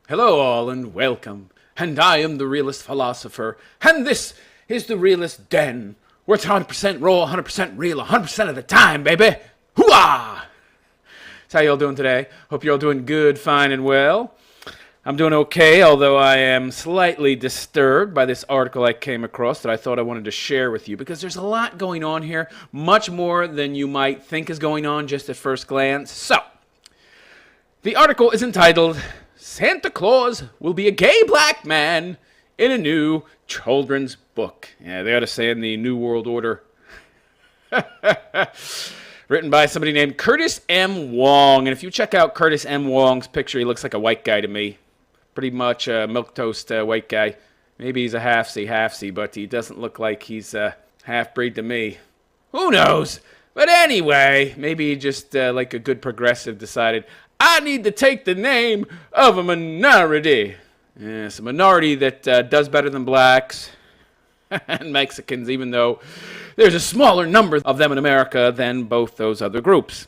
Hello all and welcome, and I am the Realist Philosopher, and this is the Realist Den, where it's 100% raw, 100% real, 100% of the time, baby! Hooah! So how y'all doing today? Hope you're all doing good, fine, and well. I'm doing okay, although I am slightly disturbed by this article I came across that I thought I wanted to share with you, because there's a lot going on here, much more than you might think is going on just at first glance. So, the article is entitled, Santa Claus will be a gay black man in a new children's book. Yeah, they ought to say in the New World Order. Written by somebody named Curtis M. Wong. And if you check out Curtis M. Wong's picture, he looks like a white guy to me. Pretty much a milquetoast white guy. Maybe he's a half-C, but he doesn't look like he's half-breed to me. Who knows? But anyway, maybe he just, like a good progressive, decided, I need to take the name of a minority. Yes, a minority that does better than blacks and Mexicans, even though there's a smaller number of them in America than both those other groups.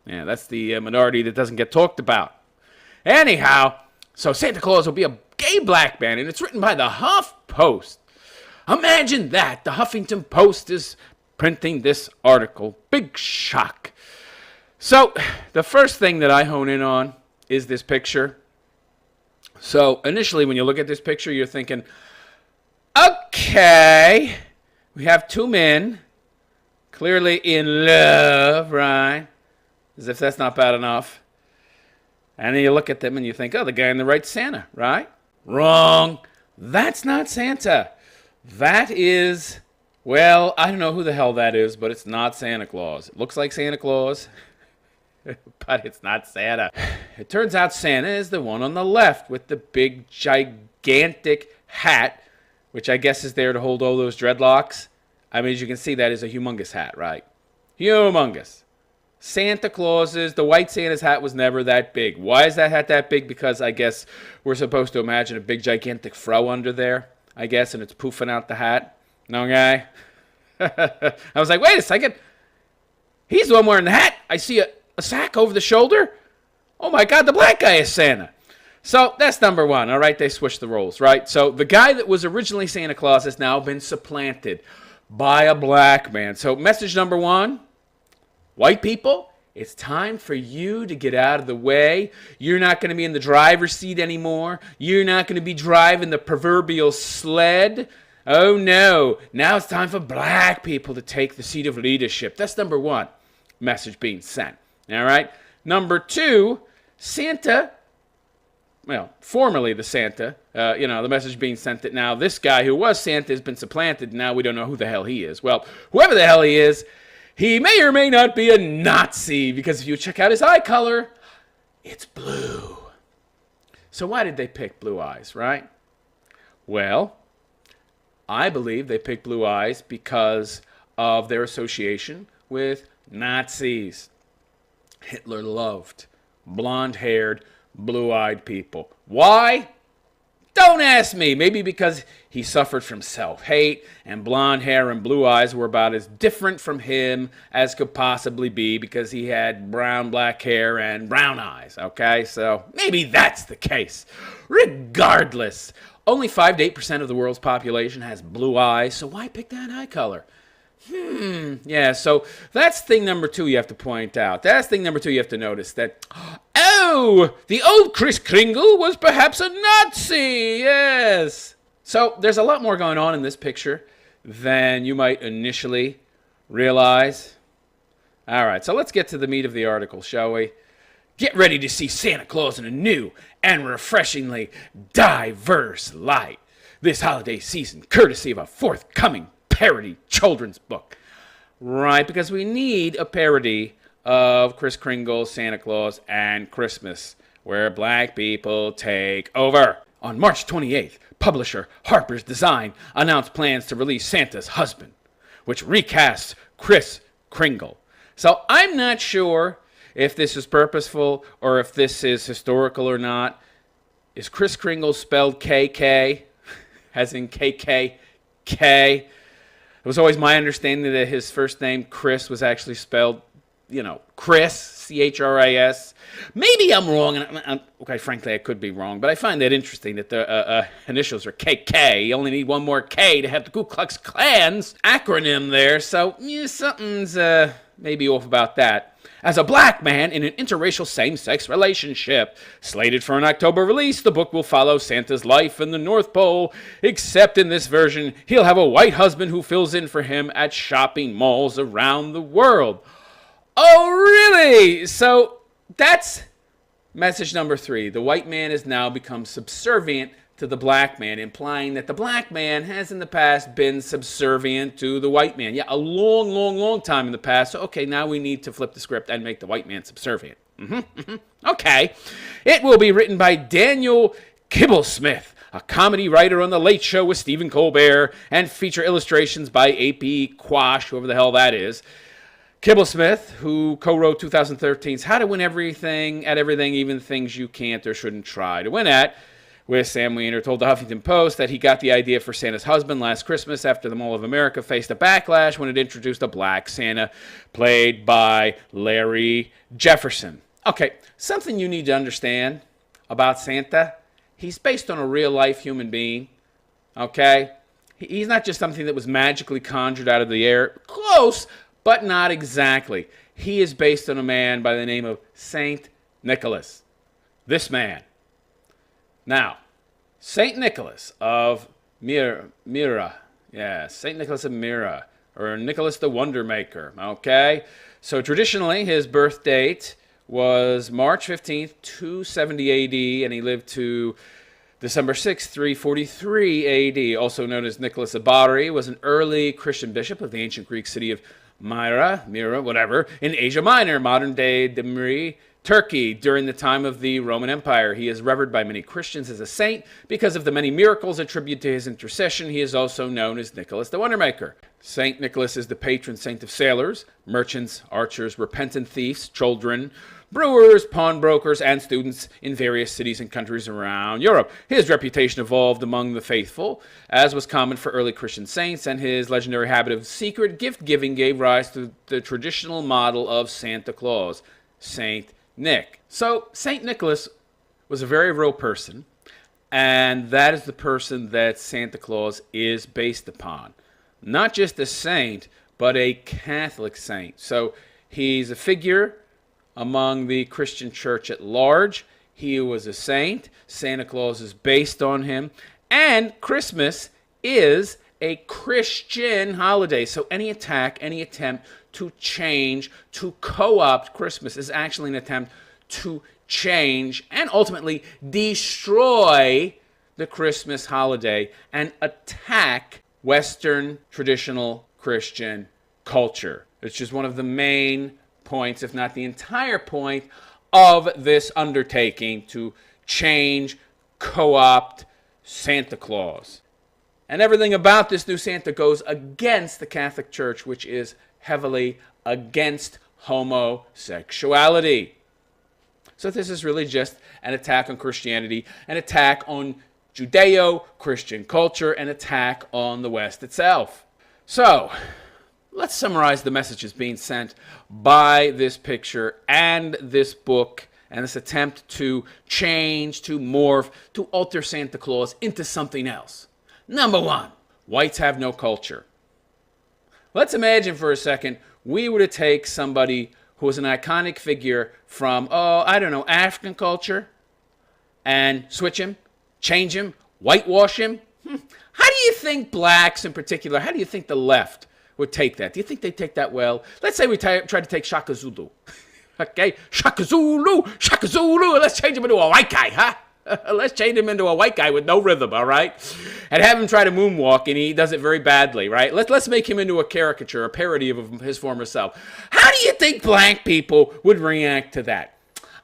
Yeah, that's the minority that doesn't get talked about. Anyhow, so Santa Claus will be a gay black man, and it's written by the Huff Post. Imagine that. The Huffington Post is printing this article. Big shock. So, the first thing that I hone in on is this picture. So, initially, when you look at this picture, you're thinking, okay, we have two men, clearly in love, right? As if that's not bad enough. And then you look at them and you think, oh, the guy on the right's Santa, right? Wrong. That's not Santa. That is, well, I don't know who the hell that is, but it's not Santa Claus. It looks like Santa Claus. But it's not Santa. It turns out Santa is the one on the left with the big, gigantic hat, which I guess is there to hold all those dreadlocks. I mean, as you can see, that is a humongous hat, right? Humongous. Santa Claus's, the white Santa's hat was never that big. Why is that hat that big? Because I guess we're supposed to imagine a big, gigantic fro under there, I guess, and it's poofing out the hat. No, guy? I was like, wait a second. He's the one wearing the hat. I see a sack over the shoulder? Oh my God, the black guy is Santa. So that's number one, all right? They switched the roles, right? So the guy that was originally Santa Claus has now been supplanted by a black man. So message number one, white people, it's time for you to get out of the way. You're not going to be in the driver's seat anymore. You're not going to be driving the proverbial sled. Oh no, now it's time for black people to take the seat of leadership. That's number one, message being sent. All right. Number two, Santa, well, formerly the Santa, the message being sent that now this guy who was Santa has been supplanted. Now we don't know who the hell he is. Well, whoever the hell he is, he may or may not be a Nazi, because if you check out his eye color, it's blue. So why did they pick blue eyes, right? Well, I believe they picked blue eyes because of their association with Nazis. Hitler loved blonde-haired, blue-eyed people. Why? Don't ask me. Maybe because he suffered from self-hate, and blonde hair and blue eyes were about as different from him as could possibly be, because he had brown, black hair and brown eyes, okay? So maybe that's the case. Regardless, only 5 to 8% of the world's population has blue eyes, so why pick that eye color? Yeah, so that's thing number two you have to point out. That's thing number two you have to notice, that, oh, the old Kris Kringle was perhaps a Nazi, yes. So there's a lot more going on in this picture than you might initially realize. All right, so let's get to the meat of the article, shall we? Get ready to see Santa Claus in a new and refreshingly diverse light this holiday season, courtesy of a forthcoming parody children's book. Right, because we need a parody of Kris Kringle, Santa Claus, and Christmas, where black people take over. On March 28th, publisher Harper's Design announced plans to release Santa's Husband, which recasts Kris Kringle. So I'm not sure if this is purposeful or if this is historical or not. Is Kris Kringle spelled KK, as in KKK? It was always my understanding that his first name, Chris, was actually spelled Chris, Chris. Maybe I'm wrong, and quite frankly, I could be wrong, but I find that interesting that the initials are KK. You only need one more K to have the Ku Klux Klan's acronym there, so something's maybe off about that. As a black man in an interracial same-sex relationship. Slated for an October release, the book will follow Santa's life in the North Pole, except in this version, he'll have a white husband who fills in for him at shopping malls around the world. Oh, really? So that's message number 3. The white man has now become subservient to the black man, implying that the black man has in the past been subservient to the white man. Yeah, a long, long, long time in the past. So, okay, now we need to flip the script and make the white man subservient. Okay. It will be written by Daniel Kibblesmith, a comedy writer on The Late Show with Stephen Colbert, and feature illustrations by A.P. Quash, whoever the hell that is. Kibblesmith, who co-wrote 2013's How to Win Everything at Everything, Even Things You Can't or Shouldn't Try to Win At, where Sam Weiner told the Huffington Post that he got the idea for Santa's husband last Christmas after the Mall of America faced a backlash when it introduced a black Santa played by Larry Jefferson. Okay, something you need to understand about Santa, he's based on a real-life human being, okay? He's not just something that was magically conjured out of the air. Close, but not exactly. He is based on a man by the name of Saint Nicholas. This man. Now, St. Nicholas of Myra, St. Nicholas of Myra, or Nicholas the Wonder Maker, okay? So traditionally, his birth date was March 15th, 270 AD, and he lived to December 6th, 343 AD, also known as Nicholas of Bari, was an early Christian bishop of the ancient Greek city of Myra, whatever, in Asia Minor, modern-day Demri, Turkey, during the time of the Roman Empire. He is revered by many Christians as a saint because of the many miracles attributed to his intercession. He is also known as Nicholas the Wonder Maker. Saint Nicholas is the patron saint of sailors, merchants, archers, repentant thieves, children, brewers, pawnbrokers, and students in various cities and countries around Europe. His reputation evolved among the faithful, as was common for early Christian saints, and his legendary habit of secret gift-giving gave rise to the traditional model of Santa Claus, Saint Nick. So St. Nicholas was a very real person, and that is the person that Santa Claus is based upon. Not just a saint, but a Catholic saint. So he's a figure among the Christian church at large. He was a saint. Santa Claus is based on him. And Christmas is a Christian holiday. So any attack, any attempt to change, to co-opt Christmas is actually an attempt to change and ultimately destroy the Christmas holiday and attack Western traditional Christian culture. It's just one of the main points, if not the entire point, of this undertaking to change, co-opt Santa Claus. And everything about this new Santa goes against the Catholic Church, which is heavily against homosexuality. So this is really just an attack on Christianity, an attack on Judeo-Christian culture, an attack on the West itself. So let's summarize the messages being sent by this picture and this book and this attempt to change, to morph, to alter Santa Claus into something else. Number 1, whites have no culture. Let's imagine for a second we were to take somebody who was an iconic figure from, African culture and switch him, change him, whitewash him. How do you think blacks in particular, how do you think the left would take that? Do you think they'd take that well? Let's say we try to take Shaka Zulu. Okay? Shaka Zulu, let's change him into a white guy, huh? Let's change him into a white guy with no rhythm, all right? And have him try to moonwalk, and he does it very badly, right? Let's make him into a caricature, a parody of his former self. How do you think black people would react to that?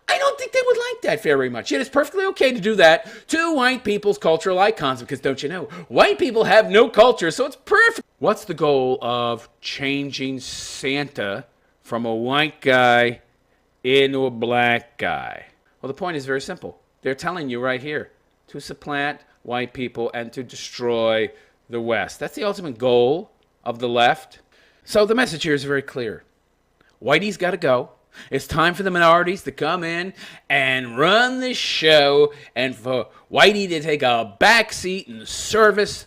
I don't think they would like that very much. Yet it's perfectly okay to do that to white people's cultural icons, because don't you know, white people have no culture, so it's perfect. What's the goal of changing Santa from a white guy into a black guy? Well, the point is very simple. They're telling you right here to supplant white people and to destroy the West. That's the ultimate goal of the left. So the message here is very clear. Whitey's got to go. It's time for the minorities to come in and run the show, and for Whitey to take a back seat and service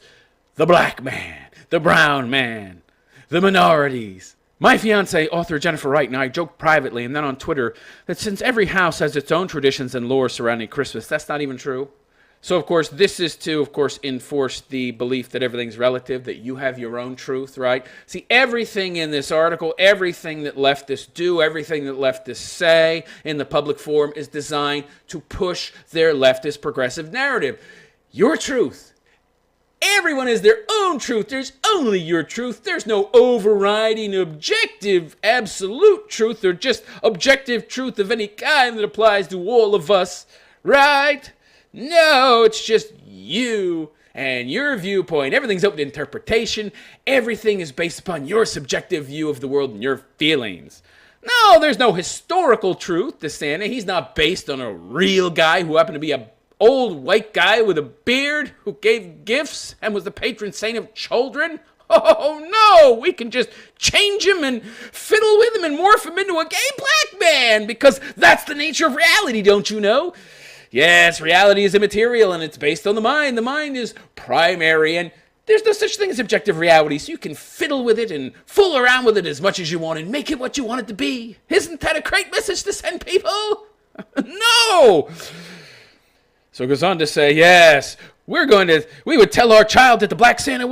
the black man, the brown man, the minorities. My fiancée, author Jennifer Wright, and I joked privately and then on Twitter that since every house has its own traditions and lore surrounding Christmas, that's not even true. So, of course, this is to, of course, enforce the belief that everything's relative, that you have your own truth, right? See, everything in this article, everything that leftists do, everything that leftists say in the public forum is designed to push their leftist progressive narrative. Your truth. Everyone has their own truth. There's only your truth. There's no overriding, objective, absolute truth or just objective truth of any kind that applies to all of us, right? No, it's just you and your viewpoint. Everything's open to interpretation. Everything is based upon your subjective view of the world and your feelings. No, there's no historical truth to Santa. He's not based on a real guy who happened to be an old white guy with a beard who gave gifts and was the patron saint of children. Oh, no, we can just change him and fiddle with him and morph him into a gay black man because that's the nature of reality, don't you know? Yes, reality is immaterial and it's based on the mind. The mind is primary and there's no such thing as objective reality, so you can fiddle with it and fool around with it as much as you want and make it what you want it to be. Isn't that a great message to send people? No! So it goes on to say, yes, we would tell our child that the black Santa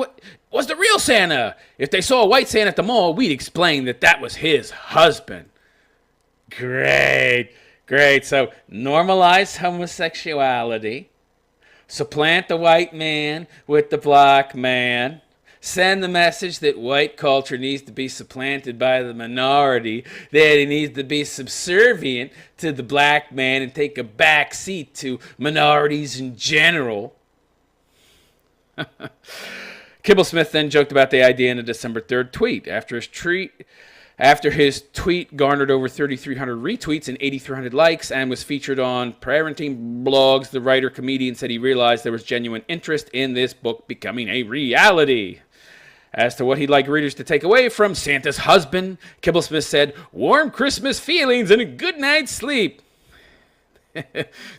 was the real Santa. If they saw a white Santa at the mall, we'd explain that that was his husband. Great. So normalize homosexuality, supplant the white man with the black man, send the message that white culture needs to be supplanted by the minority, that it needs to be subservient to the black man and take a back seat to minorities in general. Kibblesmith then joked about the idea in a December 3rd tweet. After his tweet garnered over 3,300 retweets and 8,300 likes and was featured on parenting blogs, the writer-comedian said he realized there was genuine interest in this book becoming a reality. As to what he'd like readers to take away from Santa's husband, Kibblesmith said, warm Christmas feelings and a good night's sleep.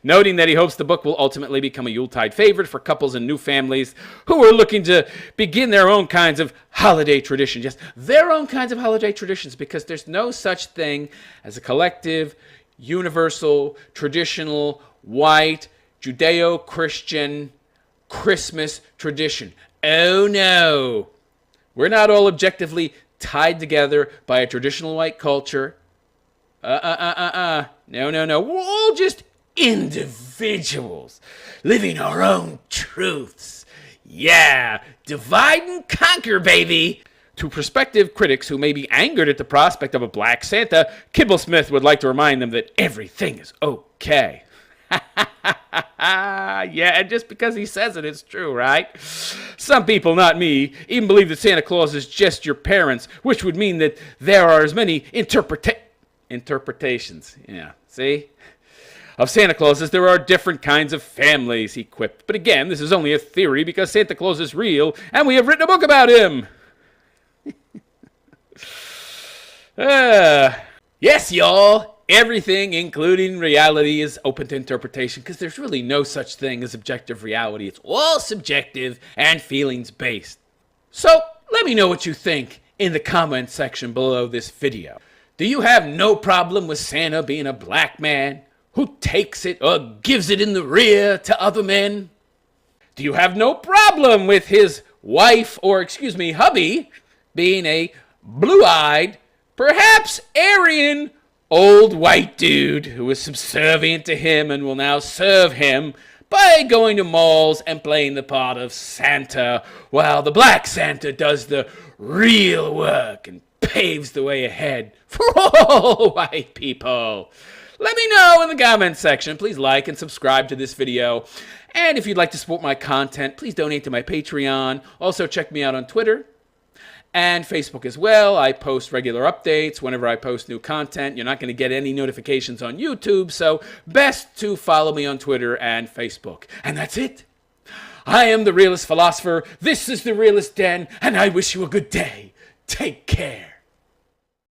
Noting that he hopes the book will ultimately become a Yuletide favorite for couples and new families who are looking to begin their own kinds of holiday traditions. Yes, their own kinds of holiday traditions, because there's no such thing as a collective, universal, traditional, white, Judeo-Christian Christmas tradition. Oh no! We're not all objectively tied together by a traditional white culture. No. We're all just individuals living our own truths. Yeah, divide and conquer, baby. To prospective critics who may be angered at the prospect of a black Santa, Kibblesmith would like to remind them that everything is okay. Yeah, and just because he says it, it's true, right? Some people, not me, even believe that Santa Claus is just your parents, which would mean that there are as many interpretations, yeah, see, of Santa Claus as there are different kinds of families, he quipped. But again, this is only a theory because Santa Claus is real and we have written a book about him. Yes, y'all, everything, including reality, is open to interpretation because there's really no such thing as objective reality. It's all subjective and feelings-based. So let me know what you think in the comment section below this video. Do you have no problem with Santa being a black man who takes it or gives it in the rear to other men? Do you have no problem with his wife, or hubby, being a blue-eyed, perhaps Aryan, old white dude who is subservient to him and will now serve him by going to malls and playing the part of Santa while the black Santa does the real work and paves the way ahead for all white people? Let me know in the comments section. Please like and subscribe to this video. And if you'd like to support my content, please donate to my Patreon. Also, check me out on Twitter and Facebook as well. I post regular updates whenever I post new content. You're not going to get any notifications on YouTube, so best to follow me on Twitter and Facebook. And that's it. I am the Realist Philosopher. This is the Realist Den, and I wish you a good day. Take care.